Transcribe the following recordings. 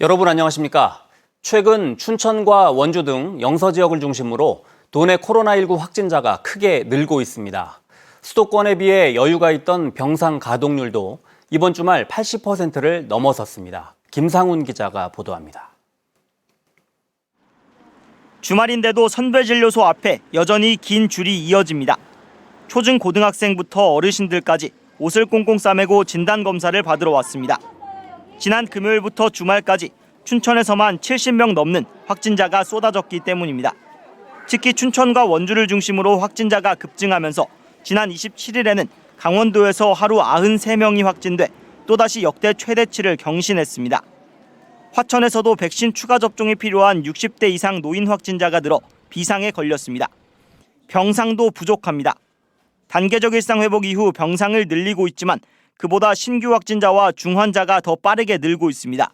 여러분 안녕하십니까? 최근 춘천과 원주 등 영서 지역을 중심으로 도내 코로나19 확진자가 크게 늘고 있습니다. 수도권에 비해 여유가 있던 병상 가동률도 이번 주말 80%를 넘어섰습니다. 김상훈 기자가 보도합니다. 주말인데도 선별진료소 앞에 여전히 긴 줄이 이어집니다. 초중 고등학생부터 어르신들까지 옷을 꽁꽁 싸매고 진단검사를 받으러 왔습니다. 지난 금요일부터 주말까지 춘천에서만 70명 넘는 확진자가 쏟아졌기 때문입니다. 특히 춘천과 원주를 중심으로 확진자가 급증하면서 지난 27일에는 강원도에서 하루 93명이 확진돼 또다시 역대 최대치를 경신했습니다. 화천에서도 백신 추가 접종이 필요한 60대 이상 노인 확진자가 늘어 비상에 걸렸습니다. 병상도 부족합니다. 단계적 일상 회복 이후 병상을 늘리고 있지만 그보다 신규 확진자와 중환자가 더 빠르게 늘고 있습니다.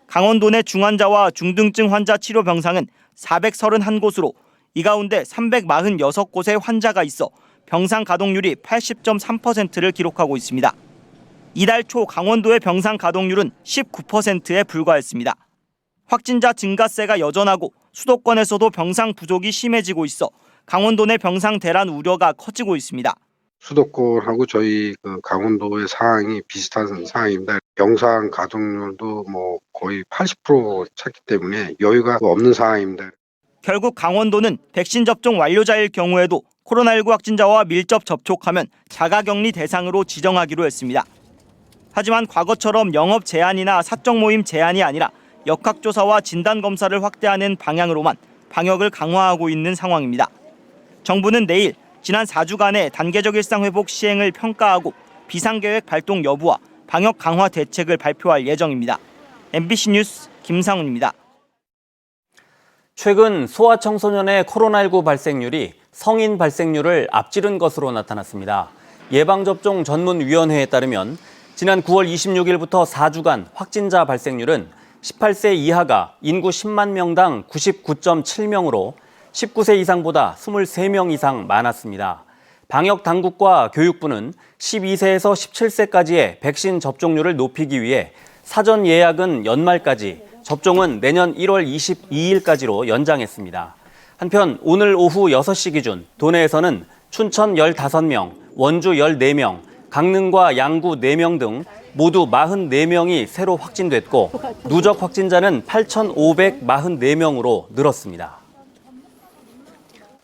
강원도 내 중환자와 중등증 환자 치료 병상은 431곳으로 이 가운데 346곳의 환자가 있어 병상 가동률이 80.3%를 기록하고 있습니다. 이달 초 강원도의 병상 가동률은 19%에 불과했습니다. 확진자 증가세가 여전하고 수도권에서도 병상 부족이 심해지고 있어 강원도 내 병상 대란 우려가 커지고 있습니다. 수도권하고 저희 강원도의 상황이 비슷한 상황입니다. 병상 가동률도 거의 80% 찼기 때문에 여유가 없는 상황입니다. 결국 강원도는 백신 접종 완료자일 경우에도 코로나19 확진자와 밀접 접촉하면 자가격리 대상으로 지정하기로 했습니다. 하지만 과거처럼 영업 제한이나 사적 모임 제한이 아니라 역학조사와 진단검사를 확대하는 방향으로만 방역을 강화하고 있는 상황입니다. 정부는 내일 지난 4주간의 단계적 일상 회복 시행을 평가하고 비상계획 발동 여부와 방역 강화 대책을 발표할 예정입니다. MBC 뉴스 김상훈입니다. 최근 소아청소년의 코로나19 발생률이 성인 발생률을 앞지른 것으로 나타났습니다. 예방접종 전문위원회에 따르면 지난 9월 26일부터 4주간 확진자 발생률은 18세 이하가 인구 10만 명당 99.7명으로 19세 이상보다 23명 이상 많았습니다. 방역 당국과 교육부는 12세에서 17세까지의 백신 접종률을 높이기 위해 사전 예약은 연말까지, 접종은 내년 1월 22일까지로 연장했습니다. 한편 오늘 오후 6시 기준 도내에서는 춘천 15명, 원주 14명, 강릉과 양구 4명 등 모두 44명이 새로 확진됐고 누적 확진자는 8,544명으로 늘었습니다.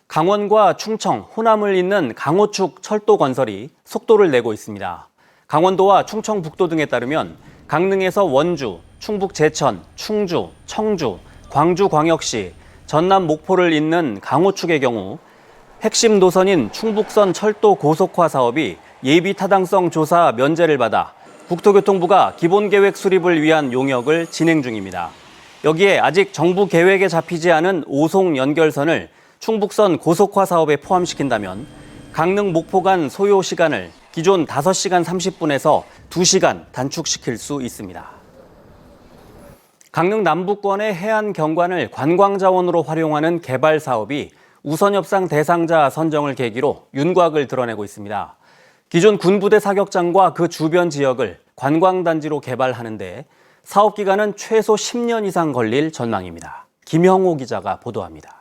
강원과 충청, 호남을 잇는 강호축 철도 건설이 속도를 내고 있습니다. 강원도와 충청북도 등에 따르면 강릉에서 원주, 충북 제천, 충주, 청주, 광주광역시, 전남 목포를 잇는 강호축의 경우 핵심 노선인 충북선 철도 고속화 사업이 예비 타당성 조사 면제를 받아 국토교통부가 기본계획 수립을 위한 용역을 진행 중입니다. 여기에 아직 정부 계획에 잡히지 않은 오송 연결선을 충북선 고속화 사업에 포함시킨다면 강릉 목포 간 소요 시간을 기존 5시간 30분에서 2시간 단축시킬 수 있습니다. 강릉 남부권의 해안 경관을 관광자원으로 활용하는 개발 사업이 우선협상 대상자 선정을 계기로 윤곽을 드러내고 있습니다. 기존 군부대 사격장과 그 주변 지역을 관광단지로 개발하는데 사업 기간은 최소 10년 이상 걸릴 전망입니다. 김형호 기자가 보도합니다.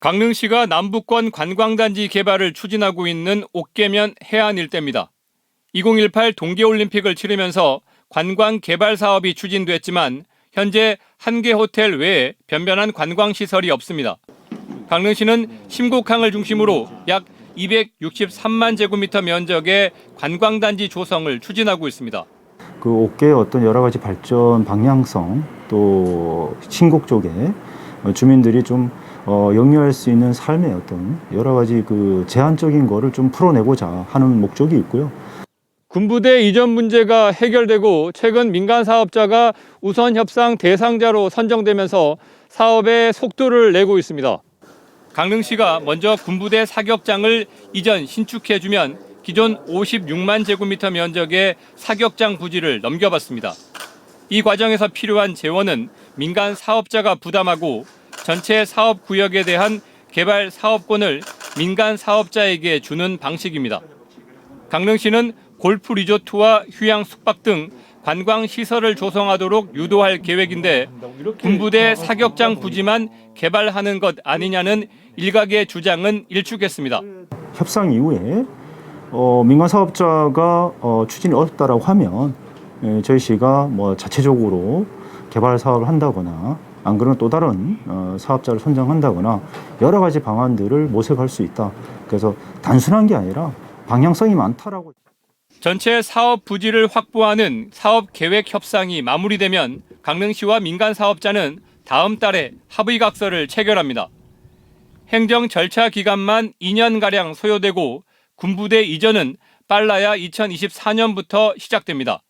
강릉시가 남부권 관광단지 개발을 추진하고 있는 옥계면 해안 일대입니다. 2018 동계올림픽을 치르면서 관광 개발 사업이 추진됐지만 현재 한 개 호텔 외에 변변한 관광시설이 없습니다. 강릉시는 심곡항을 중심으로 약 263만 제곱미터 면적의 관광단지 조성을 추진하고 있습니다. 그 옥계의 어떤 여러 가지 발전 방향성 또 신곡 쪽에 주민들이 좀 영유할 수 있는 삶의 어떤 여러 가지 그 제한적인 거를 좀 풀어내고자 하는 목적이 있고요. 군부대 이전 문제가 해결되고 최근 민간 사업자가 우선 협상 대상자로 선정되면서 사업에 속도를 내고 있습니다. 강릉시가 먼저 군부대 사격장을 이전 신축해주면 기존 56만 제곱미터 면적의 사격장 부지를 넘겨받습니다. 이 과정에서 필요한 재원은 민간 사업자가 부담하고 전체 사업 구역에 대한 개발 사업권을 민간 사업자에게 주는 방식입니다. 강릉시는 골프 리조트와 휴양 숙박 등 관광 시설을 조성하도록 유도할 계획인데 군부대 사격장 부지만 개발하는 것 아니냐는 일각의 주장은 일축했습니다. 협상 이후에 민간 사업자가 추진이 어렵다라고 하면 저희 시가 뭐 자체적으로 개발 사업을 한다거나 안 그러면 또 다른 사업자를 선정한다거나 여러 가지 방안들을 모색할 수 있다. 그래서 단순한 게 아니라 방향성이 많다라고. 전체 사업 부지를 확보하는 사업 계획 협상이 마무리되면 강릉시와 민간 사업자는 다음 달에 합의각서를 체결합니다. 행정 절차 기간만 2년가량 소요되고 군부대 이전은 빨라야 2024년부터 시작됩니다.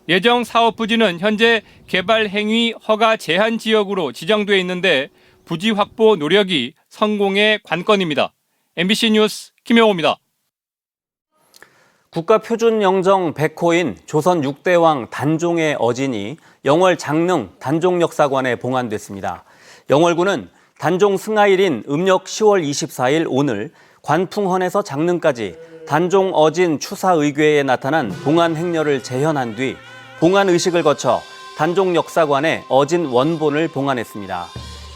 예정 사업 부지는 현재 개발 행위 허가 제한 지역으로 지정돼 있는데 부지 확보 노력이 성공의 관건입니다. MBC 뉴스 김영호입니다. 국가표준영정 100호인 조선 6대 왕 단종의 어진이 영월 장릉 단종역사관에 봉안됐습니다. 영월군은 단종 승하일인 음력 10월 24일 오늘 관풍헌에서 장릉까지 단종 어진 추사의궤에 나타난 봉안 행렬을 재현한 뒤 봉안 의식을 거쳐 단종 역사관에 어진 원본을 봉안했습니다.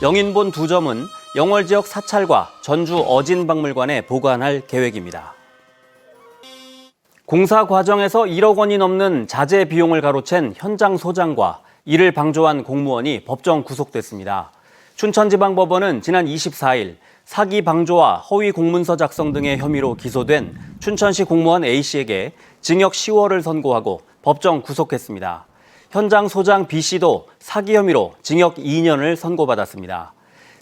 영인본 2점은 영월 지역 사찰과 전주 어진 박물관에 보관할 계획입니다. 공사 과정에서 1억 원이 넘는 자재 비용을 가로챈 현장 소장과 이를 방조한 공무원이 법정 구속됐습니다. 춘천지방법원은 지난 24일 사기 방조와 허위 공문서 작성 등의 혐의로 기소된 춘천시 공무원 A씨에게 징역 10월을 선고하고 법정 구속했습니다. 현장 소장 B씨도 사기 혐의로 징역 2년을 선고받았습니다.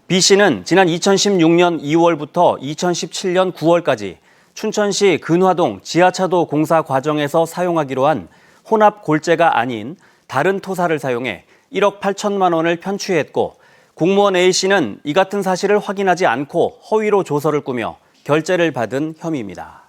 B씨는 지난 2016년 2월부터 2017년 9월까지 춘천시 근화동 지하차도 공사 과정에서 사용하기로 한 혼합 골재가 아닌 다른 토사를 사용해 1억 8천만 원을 편취했고 공무원 A씨는 이 같은 사실을 확인하지 않고 허위로 조서를 꾸며 결재를 받은 혐의입니다.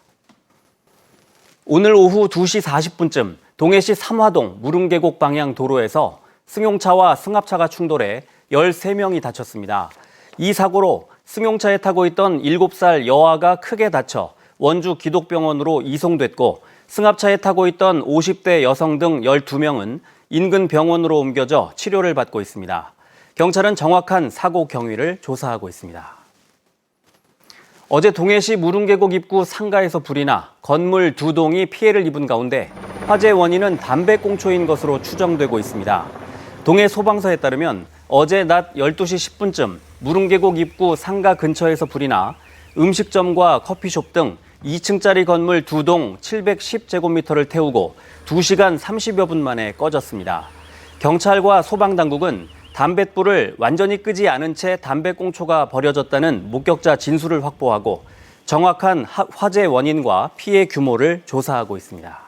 오늘 오후 2시 40분쯤 동해시 삼화동 무릉계곡 방향 도로에서 승용차와 승합차가 충돌해 13명이 다쳤습니다. 이 사고로 승용차에 타고 있던 7살 여아가 크게 다쳐 원주 기독병원으로 이송됐고 승합차에 타고 있던 50대 여성 등 12명은 인근 병원으로 옮겨져 치료를 받고 있습니다. 경찰은 정확한 사고 경위를 조사하고 있습니다. 어제 동해시 무릉계곡 입구 상가에서 불이 나 건물 2동이 피해를 입은 가운데 화재 원인은 담배꽁초인 것으로 추정되고 있습니다. 동해 소방서에 따르면 어제 낮 12시 10분쯤 무릉계곡 입구 상가 근처에서 불이 나 음식점과 커피숍 등 2층짜리 건물 2동 710제곱미터를 태우고 2시간 30여 분 만에 꺼졌습니다. 경찰과 소방당국은 담뱃불을 완전히 끄지 않은 채 담배꽁초가 버려졌다는 목격자 진술을 확보하고 정확한 화재 원인과 피해 규모를 조사하고 있습니다.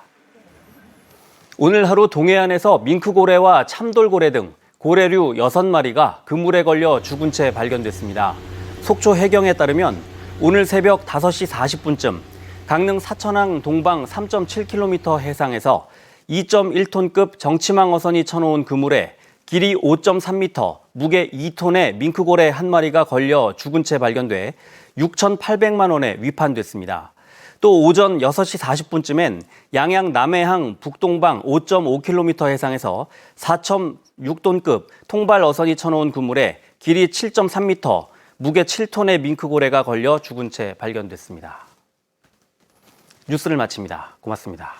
오늘 하루 동해안에서 밍크고래와 참돌고래 등 고래류 6마리가 그물에 걸려 죽은 채 발견됐습니다. 속초 해경에 따르면 오늘 새벽 5시 40분쯤 강릉 사천항 동방 3.7km 해상에서 2.1톤급 정치망 어선이 쳐놓은 그물에 길이 5.3m, 무게 2톤의 밍크고래 1마리가 걸려 죽은 채 발견돼 6,800만 원에 위판됐습니다. 또 오전 6시 40분쯤엔 양양 남해항 북동방 5.5km 해상에서 4.6톤급 통발 어선이 쳐놓은 그물에 길이 7.3m, 무게 7톤의 밍크고래가 걸려 죽은 채 발견됐습니다. 뉴스를 마칩니다. 고맙습니다.